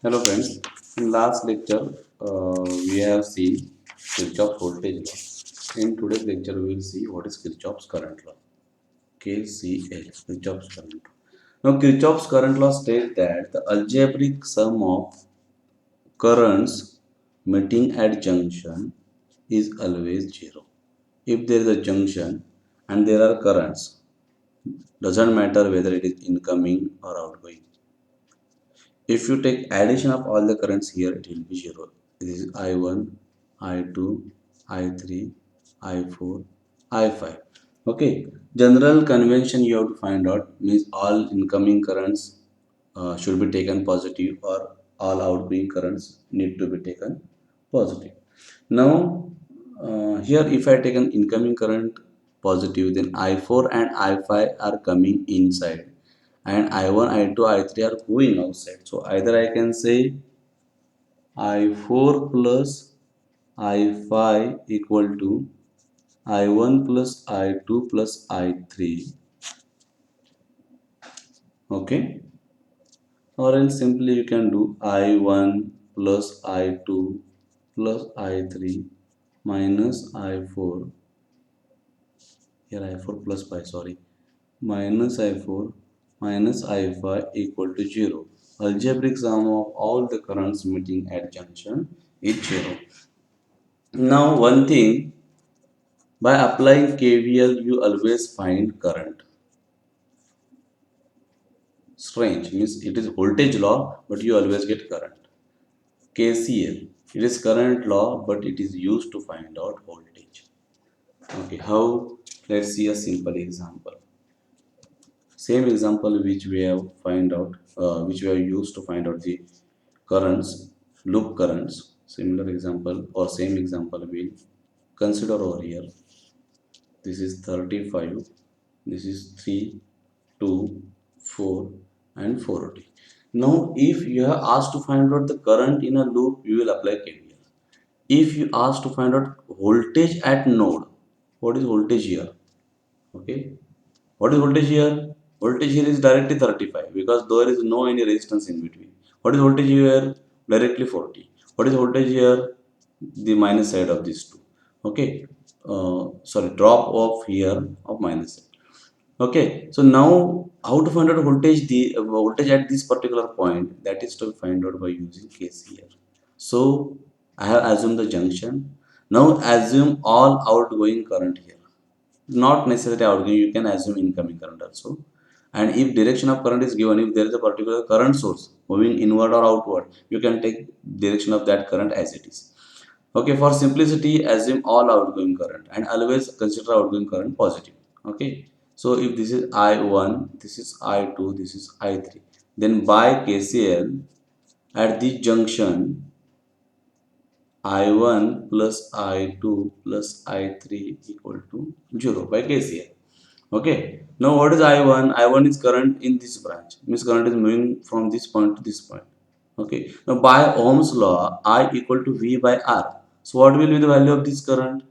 Hello friends, in last lecture we have seen Kirchhoff's voltage law. In today's lecture we will see what is Kirchhoff's current law. KCL, Kirchhoff's current law. Now Kirchhoff's current law states that the algebraic sum of currents meeting at junction is always zero. If there is a junction and there are currents, doesn't matter whether it is incoming or outgoing. If you take addition of all the currents here, it will be 0. This is I1, I2, I3, I4, I5. Okay. General convention you have to find out means all incoming currents should be taken positive or all outgoing currents need to be taken positive. Now, here if I take an incoming current positive, then I4 and I5 are coming inside and I1, I2, I3 are going outside. So either I can say I4 plus I5 equal to I1 plus I2 plus I3. Okay. Or else simply you can do I1 plus I2 plus I3 minus I4. Here I4 plus 5, sorry. Minus I4 minus I5 equal to 0. Algebraic sum of all the currents meeting at junction is 0. Now one thing, by applying KVL you always find current. Strange, means it is voltage law but you always get current. KCL, it is current law but it is used to find out voltage. Okay, how? Let's see a simple example. Same example which we have find out, which we have used to find out the currents, loop currents. Similar example or same example we'll consider over here. This is 35, this is 3, 2, 4 and 40. Now if you are asked to find out the current in a loop, you will apply KVL. If you ask to find out voltage at node, what is voltage here? Okay, what is voltage here? Voltage here is directly 35 because there is no any resistance in between. What is voltage here? Directly 40. What is voltage here? The minus side of these two. Okay. Sorry, drop off here of minus side. Okay. So now how to find out voltage? The voltage at this particular point, that is to find out by using KCL. So I have assumed the junction. Now assume all outgoing current here, not necessarily outgoing, you can assume incoming current also. And if direction of current is given, if there is a particular current source moving inward or outward, you can take direction of that current as it is. Okay, for simplicity assume all outgoing current and always consider outgoing current positive. Okay, so if this is I1, this is I2, this is I3, then by KCL at this junction I1 plus I2 plus I3 equal to 0 by KCL. Okay. Now what is I1? I1 is current in this branch. Means current is moving from this point to this point. Okay. Now by Ohm's law, I equal to V by R. So what will be the value of this current?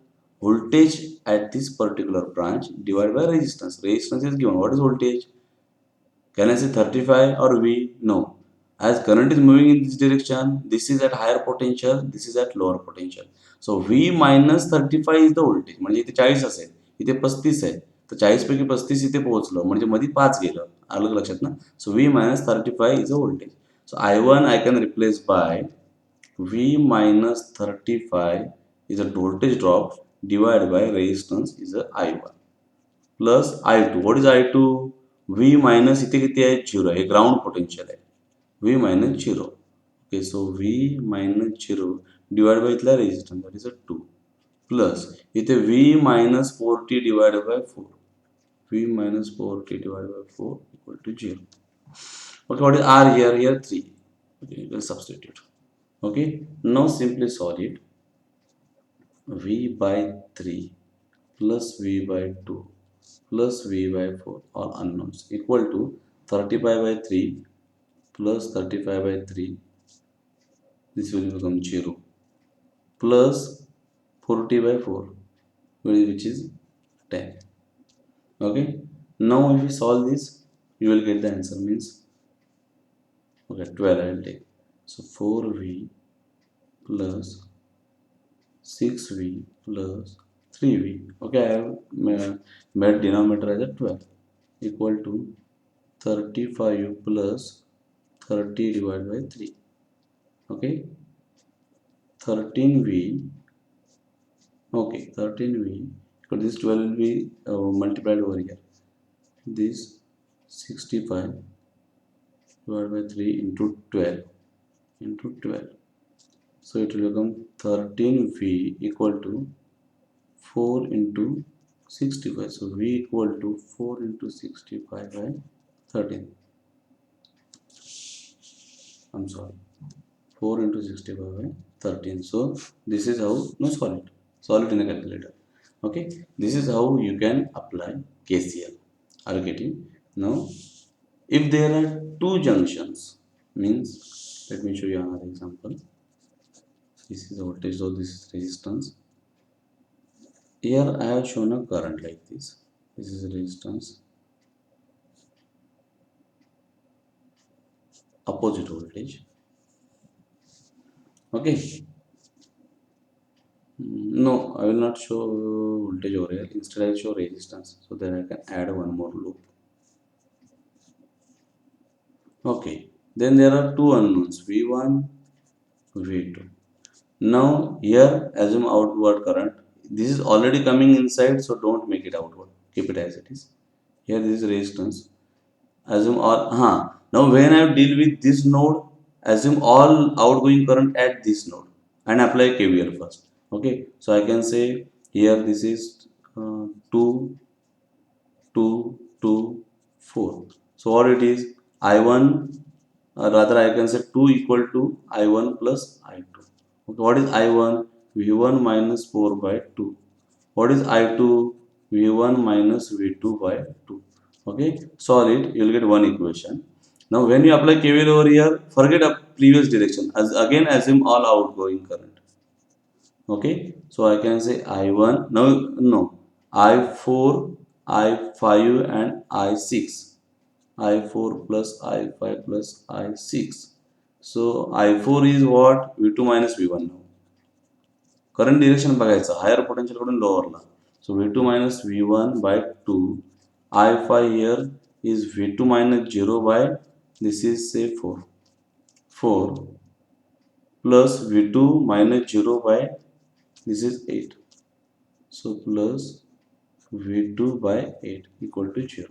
Voltage at this particular branch divided by resistance. Resistance is given. What is voltage? Can I say 35 or V? No. As current is moving in this direction, this is at higher potential, this is at lower potential. So V minus 35 is the voltage. म्हणजे इथे 40 असेल, इथे 35 आहे. तर 40 पैकी 35 इथे पोहोचलो म्हणजे मध्ये 5 गेलं. आलं लक्षात ना? So V minus 35 is a voltage. So I1 I can replace by V minus 35 is a voltage drop divided by resistance is a I1 plus I2. What is I2? V minus इथे किती आहे? 0 आहे. Ground potential आहे. V minus 0. Okay, so V minus 0 divided by इथला resistance, that is a 2, plus इथे V minus 40 divided by 4. V minus 40 divided by 4 equal to 0. Okay, what is R here? Here 3. Okay, you can substitute. Okay, now simply solve it. V by 3 plus V by 2 plus V by 4, all unknowns, equal to 35 by 3 plus 35 by 3, this will become 0, plus 40 by 4, which is 10. Okay, now if you solve this, you will get the answer, means okay, 12 I will take. So 4V plus 6V plus 3V. Okay, I have made denominator as a 12 equal to 35 plus 30 divided by 3. Okay, 13V. Okay, 13V. So this 12 will be multiplied over here. This 65 divided by 3 into 12 into 12. So it will become 13V equal to 4 into 65. So V equal to 4 into 65 by 13. I'm sorry. 4 into 65 by 13. So this is how, no, solve it in a calculator. Okay, this is how you can apply KCL. Are you getting? Now, if there are two junctions, means, let me show you another example. This is voltage, so this is resistance. Here I have shown a current like this. This is resistance, opposite voltage. Okay. No, I will not show voltage over here. Instead, I will show resistance. So then I can add one more loop. Okay. Then there are two unknowns, V1, V2. Now here assume outward current. This is already coming inside, so don't make it outward. Keep it as it is. Here this is resistance. Assume all. Now when I deal with this node, assume all outgoing current at this node and apply KVL first. Okay. So I can say here this is 2, 2, 2, 4. So what it is? I1, rather I can say 2 equal to I1 plus I2. Okay, what is I1? V1 minus 4 by 2. What is I2? V1 minus V2 by 2. Okay, solve it, you will get one equation. Now when you apply KVL over here, forget a previous direction. As again assume all outgoing current. Okay, so I can say I1, no, I4, I5 and I6. I4 plus I5 plus I6. So I4 is what? V2 minus V1 now. Current direction बघायचा, higher potential कडून lower La. So V2 minus V1 by 2. I5 here is V2 minus 0 by, this is say 4. 4 plus V2 minus 0 by, this is 8. So plus V2 by 8 equal to 0.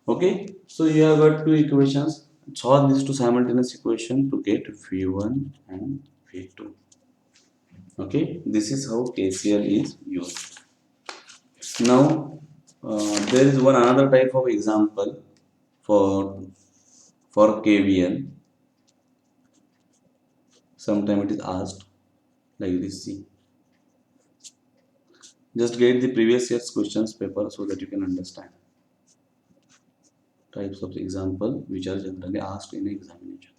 Okay, so you have got two equations. Solve these two simultaneous equation to get V1 and V2. Okay, this is how KCL is used. Now, there is one another type of example for KVL. Sometime it is asked like this. See, just get the previous year's questions paper so that you can understand types of example which are generally asked in examination.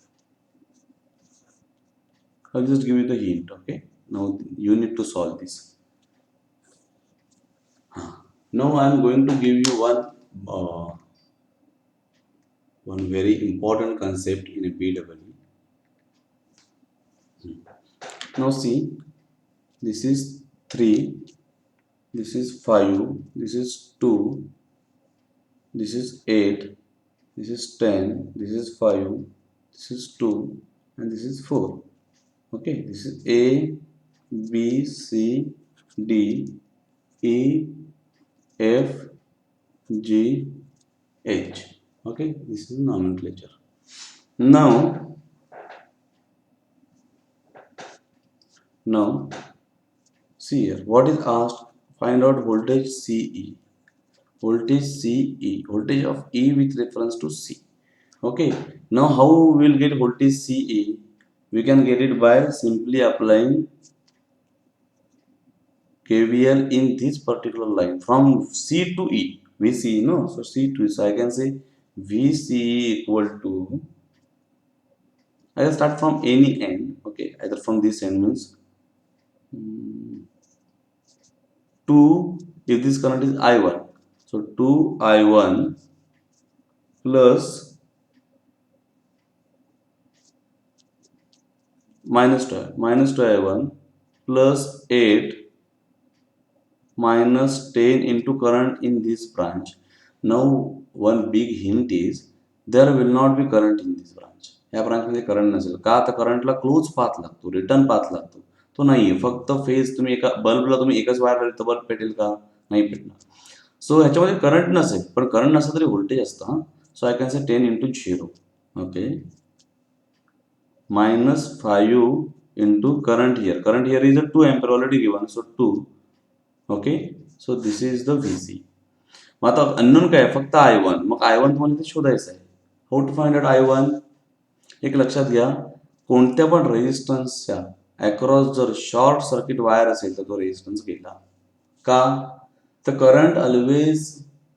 I'll just give you the hint. Okay, now you need to solve this. Now I am going to give you one very important concept in a BW. Now see, this is 3, this is 5, this is 2, this is 8, this is 10, this is 5, this is 2, and this is 4. Okay, this is A, B, C, D, E, F, G, H. Okay, this is nomenclature. Now see here, what is asked? Find out voltage CE. Voltage CE, voltage of E with reference to C. Okay, now how we will get voltage CE? We can get it by simply applying KVL in this particular line from C to E. VCE, no? So C to E. So I can say VCE equal to, I will start from any end. Okay, either from this end means 2, if this current is I1. So 2 I1 plus minus 2 I1 plus 8 minus 10 into current in this branch. Now one big hint is there will not be current in this branch. या ब्रांचमध्ये current नसेल का? आता करंटला close path लागतो, return path लागतो, तो नाहीये. फक्त phase तुम्ही एका बल्बला तुम्ही एकच वायर लावली तर बल्ब पेटेल का? नाही पेटणार. सो ह्याच्यामध्ये करंट नसेल, पण करंट नसलं तरी व्होल्टेज असतं. हां, सो I can say 10 into 0. Okay, minus 5 into current here. Current here is a 2 ampere already given, so 2. Okay, so this is the VC. मग आता अननोन काय आहे? फक्त I1. मग I1 तुम्हाला इथे शोधायचं आहे. How to find out I1? एक लक्षात घ्या, कोणत्या पण रेझिस्टन्सच्या अक्रॉस जर शॉर्ट सर्किट वायर असेल तर तो रेझिस्टन्स गेला. का? तर current always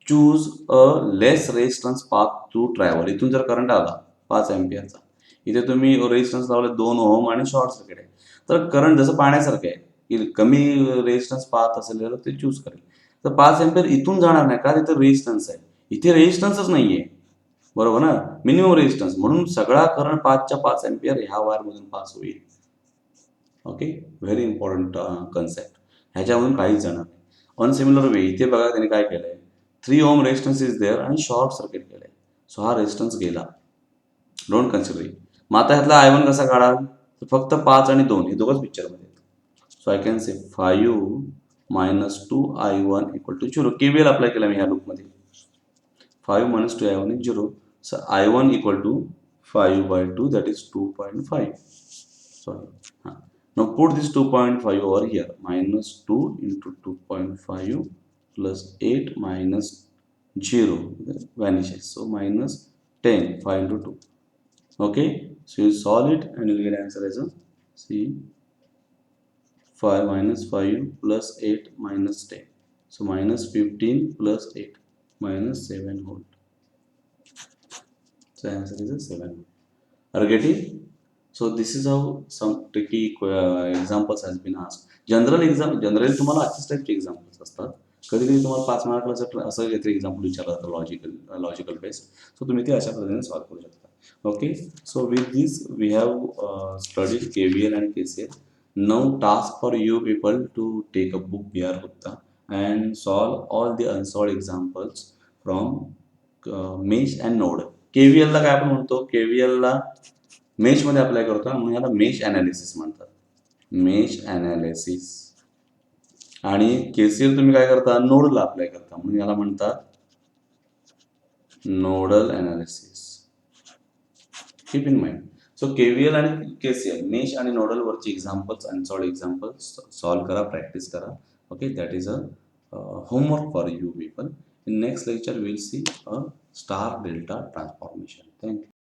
choose a less resistance path to travel. इथून जर करंट आला 5 एम्पियरचा, इथे तुम्ही रेझिस्टन्स लावले 2 ओहम आणि शॉर्ट सर्किट आहे, तर करंट जसं पाण्यासारखं आहे की कमी रेझिस्टन्स पाथ असेल ते चूज करेल. तर 5 एम्पियर इथून जाणार नाही का? तिथे रेझिस्टन्स आहे, इथे रेझिस्टन्सच नाहीये, बरोबर ना? मिनिमम रेझिस्टन्स, म्हणून सगळा करंट 5च्या 5 एम्पियर ह्या वायरमधून पास होईल. Okay, very important concept. ह्याच्यामधून काहीच जाणार नाही. ऑन सिमिलर वे इथे बघा त्याने काय केलंय, 3 ओम रेझिस्टन्स इज देअर आणि शॉर्ट सर्किट केलंय, सो हा रेझिस्टन्स गेला. Don't consider it. मग आता ह्यातला I1 कसा काढाल? तर फक्त 5 आणि 2 हे दोघंच पिक्चरमध्ये आहेत. सो I can say 5 minus 2 I1 equal to 0. KVL apply केला मी ह्या लूपमध्ये. 5 minus 2 I1 is 0. So I1 equal to 5 by 2, that is 2.5. Sorry. Now put this 2.5 over here. Minus 2 into 2.5 plus 8 minus 0 vanishes. So minus 10, 5 into 2. Okay, so you solve it and you'll get answer as a C. 5 minus 5 plus 8 minus 10. So minus 15 plus 8 minus 7 volt. So answer is a 7 volt. Are you getting? So this is how some tricky examples has been asked. Generally तुम्हाला अशाच टाईपचे examples असतात. कधी कधी तुम्हाला 5 मार्कला असं काहीतरी example विचारलं जातं लॉजिकल बेस्ड, सो तुम्ही ते अशा पद्धतीने सॉल्व्ह करू शकता. Okay, so with this we have studied KVL and KCL. Now task for you people to take a book B.R. Gupta and solve all the unsolved examples from mesh and node. KVL ला काय आपण म्हणतो? KVL ला mesh मध्ये apply करतो म्हणून याला mesh analysis म्हणतात. Mesh analysis. आणि KCL तुम्ही काय करता? नोडला अप्लाय करता म्हणून याला म्हणतात nodal analysis. Keep in mind. So KVL आणि KCL मेश आणि नोडल वरची एक्झाम्पल्स अनसॉल्व्ड एक्झाम्पल्स सॉल्व्ह करा, प्रॅक्टिस करा. Okay, that is a homework for you people. In next lecture will see a star delta transformation. Thank you.